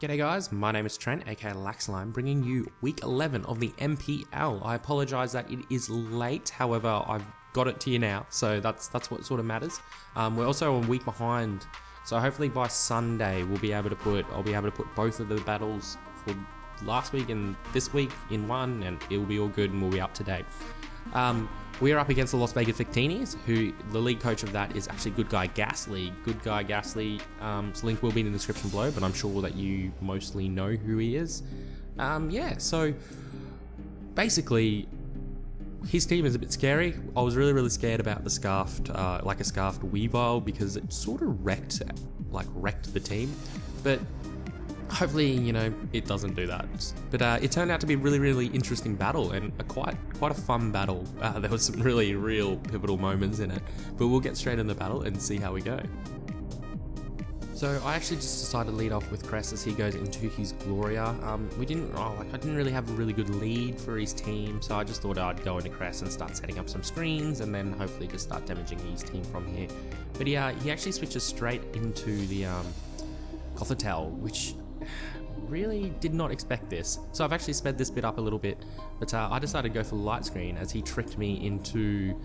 G'day guys, my name is Trent, aka LaxLime, bringing you week 11 of the MPL. I apologise that it is late, however, I've got it to you now, so that's what sort of matters. We're also a week behind, so hopefully by Sunday I'll be able to put both of the battles for last week and this week in one, and it'll be all good and we'll be up to date. We are up against the LasVegas Victinis, who the league coach of that is actually GoodguyGastly. GoodguyGastly, link will be in the description below, but I'm sure that you mostly know who he is. Yeah, so basically, his team is a bit scary. I was really scared about the scarfed, like a scarfed Weavile, because it sort of wrecked the team, but hopefully, you know, it doesn't do that. But it turned out to be a really interesting battle, and quite a fun battle. There was some real pivotal moments in it, but we'll get straight in the battle and see how we go. So I actually just decided to lead off with Cress as he goes into his Gloria. I didn't really have a really good lead for his team, so I just thought I'd go into Cress and start setting up some screens, and then hopefully just start damaging his team from here. But he actually switches straight into the Gothitelle, which really did not expect this. So I've actually sped this bit up a little bit, but I decided to go for light screen as he tricked me into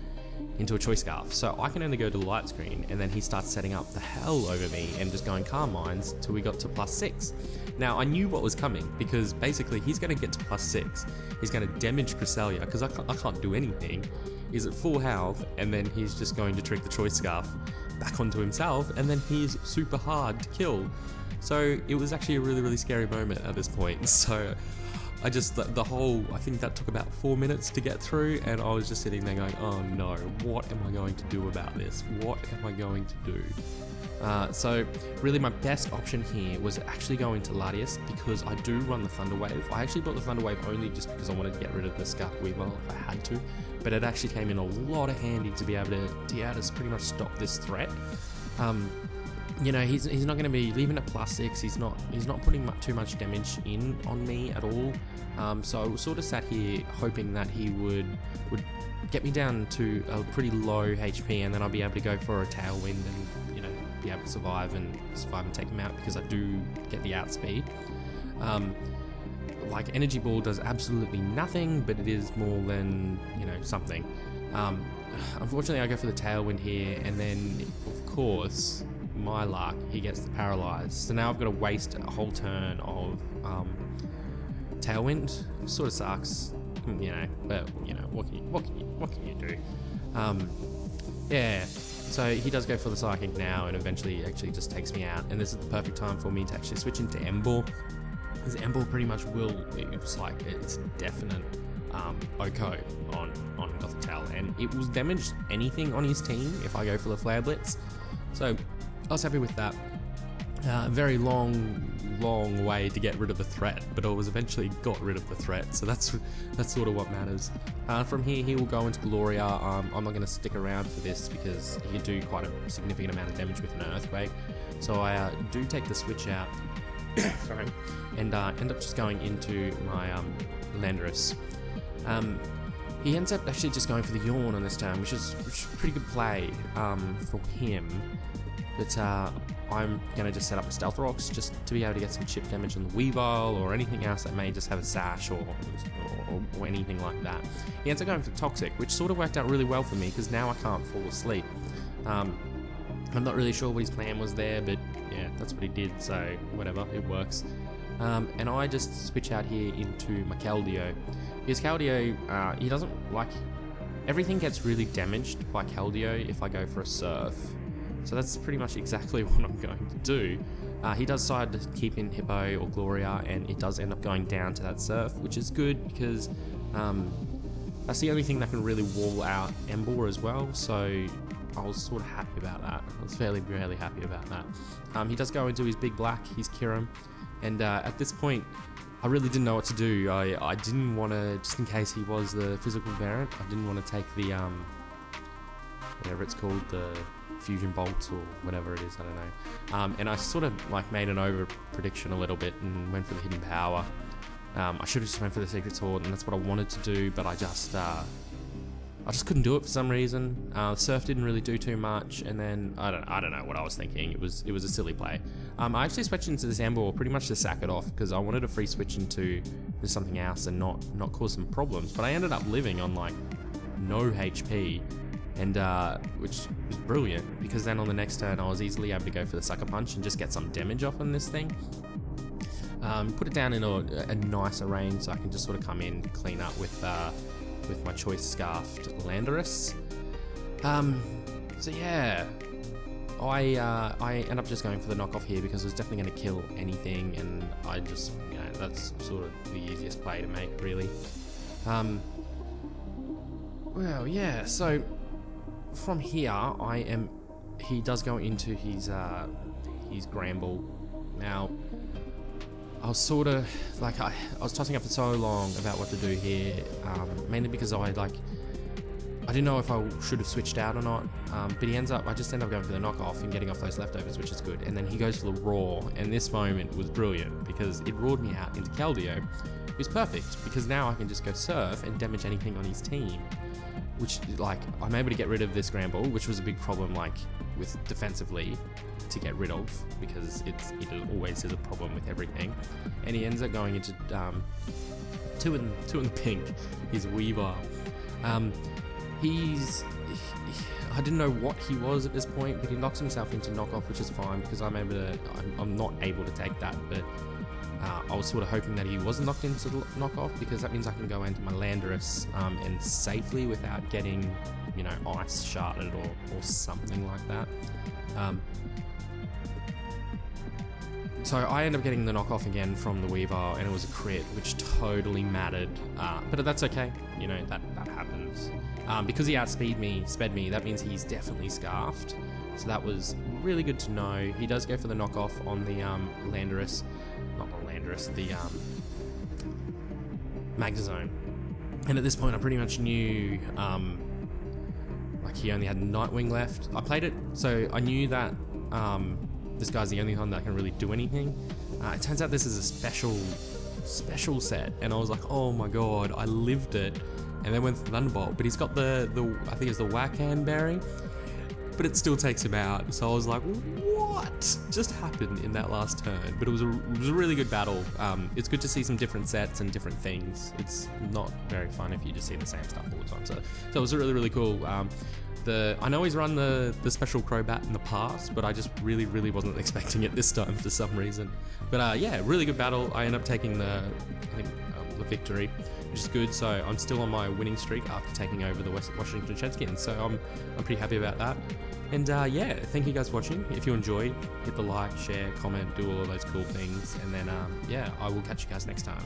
a choice scarf. So I can only go to light screen, and then he starts setting up the hell over me and just going calm mines till we got to +6. Now I knew what was coming, because basically he's going to get to +6. He's going to damage Cresselia because I can't do anything. He's at full health, and then he's just going to trick the choice scarf back onto himself, and then he's super hard to kill. So it was actually a really scary moment at this point. So I just, I think that took about 4 minutes to get through, and I was just sitting there going, oh no, what am I going to do about this? What am I going to do? So really my best option here was actually going to Latias, because I do run the Thunder Wave. I actually bought the Thunder Wave only just because I wanted to get rid of the Scarf Weavile if I had to, but it actually came in a lot of handy to be able to pretty much stop this threat. You know, he's not going to be leaving at +6. He's not putting too much damage in on me at all. So I sort of sat here hoping that he would get me down to a pretty low HP, and then I'll be able to go for a Tailwind and, you know, be able to survive and take him out, because I do get the outspeed. Like Energy Ball does absolutely nothing, but it is more than, you know, something. Unfortunately, I go for the Tailwind here, and then of course, my luck, he gets the Paralyze. So now I've got to waste a whole turn of Tailwind. Sort of sucks, you know, but you know, what can you do? Yeah, so he does go for the Psychic now, and eventually actually just takes me out, and this is the perfect time for me to actually switch into Embor, because Embor pretty much it's definite OHKO on Gothitelle, and it will damage anything on his team if I go for the Flare Blitz. So I was happy with that. Very long way to get rid of the threat, but I was eventually got rid of the threat, so that's sort of what matters. From here, he will go into Gloria. I'm not going to stick around for this because he can do quite a significant amount of damage with an Earthquake. So I do take the switch out, sorry, and end up just going into my Landorus. He ends up actually just going for the Yawn on this turn, which is a pretty good play for him. But I'm going to just set up a Stealth Rocks just to be able to get some chip damage on the Weavile or anything else that may just have a sash or anything like that. He ends up going for Toxic, which sort of worked out really well for me, because now I can't fall asleep. I'm not really sure what his plan was there, but yeah, that's what he did, so whatever, it works. And I just switch out here into my Keldeo, because Keldeo, he doesn't like, everything gets really damaged by Keldeo if I go for a Surf. So that's pretty much exactly what I'm going to do. He does decide to keep in Hippo or Gloria, and it does end up going down to that Surf, which is good, because that's the only thing that can really wall out Embor as well, so I was sort of happy about that. I was fairly happy about that. He does go into his big black, his Kirim, and at this point, I really didn't know what to do. I didn't want to, just in case he was the physical variant, I didn't want to take the, whatever it's called, the Fusion Bolts or whatever it is, I don't know. And I sort of like made an over prediction a little bit and went for the Hidden Power. I should have just went for the Secret Sword, and that's what I wanted to do, but I just I just couldn't do it for some reason. Surf didn't really do too much, and then I don't know what I was thinking. It was a silly play. I actually switched into this Amber pretty much to sack it off because I wanted to free switch into something else and not cause some problems. But I ended up living on like no HP, and which was brilliant because then on the next turn I was easily able to go for the sucker punch and just get some damage off on this thing. Put it down in a nicer range so I can just sort of come in, clean up with my choice scarfed Landorus. So yeah, I end up just going for the knockoff here because it was definitely going to kill anything, and I just, you know, that's sort of the easiest play to make, really. Well, yeah, so from here, he does go into his Gramble. Now, I was sort of, like, I was tossing up for so long about what to do here, mainly because I didn't know if I should have switched out or not, but I just end up going for the knockoff and getting off those leftovers, which is good, and then he goes for the Roar, and this moment was brilliant, because it roared me out into Keldeo. It was perfect, because now I can just go Surf and damage anything on his team, which, like, I'm able to get rid of this Gramble, which was a big problem, like, with defensively to get rid of, because it always is a problem with everything, and he ends up going into two in the pink, his Weaver. I didn't know what he was at this point, but he knocks himself into knockoff, which is fine because I'm not able to take that, but I was sort of hoping that he wasn't knocked into the knockoff because that means I can go into my Landorus and safely without getting, you know, ice sharded or something like that. So I end up getting the knockoff again from the Weaver, and it was a crit, which totally mattered. But that's okay, you know, that happens. Because he sped me, that means he's definitely scarfed. So that was really good to know. He does go for the knockoff on the Landorus, not the Landorus, the Magnezone. And at this point I pretty much knew, like, he only had Nightwing left. I played it, so I knew that this guy's the only one that can really do anything. It turns out this is a special set, and I was like, oh my god, I lived it. And then went for Thunderbolt, but he's got the I think it's the Whack Hand bearing, but it still takes him out. So I was like, what just happened in that last turn? But it was a really good battle. It's good to see some different sets and different things. It's not very fun if you just see the same stuff all the time. So it was really, really cool. I know he's run the special Crobat in the past, but I just really wasn't expecting it this time for some reason. But yeah, really good battle. I end up taking the victory, which is good. So I'm still on my winning streak after taking over the Washington ShedSkins. So I'm pretty happy about that. And yeah, thank you guys for watching. If you enjoyed, hit the like, share, comment, do all of those cool things. And then yeah, I will catch you guys next time.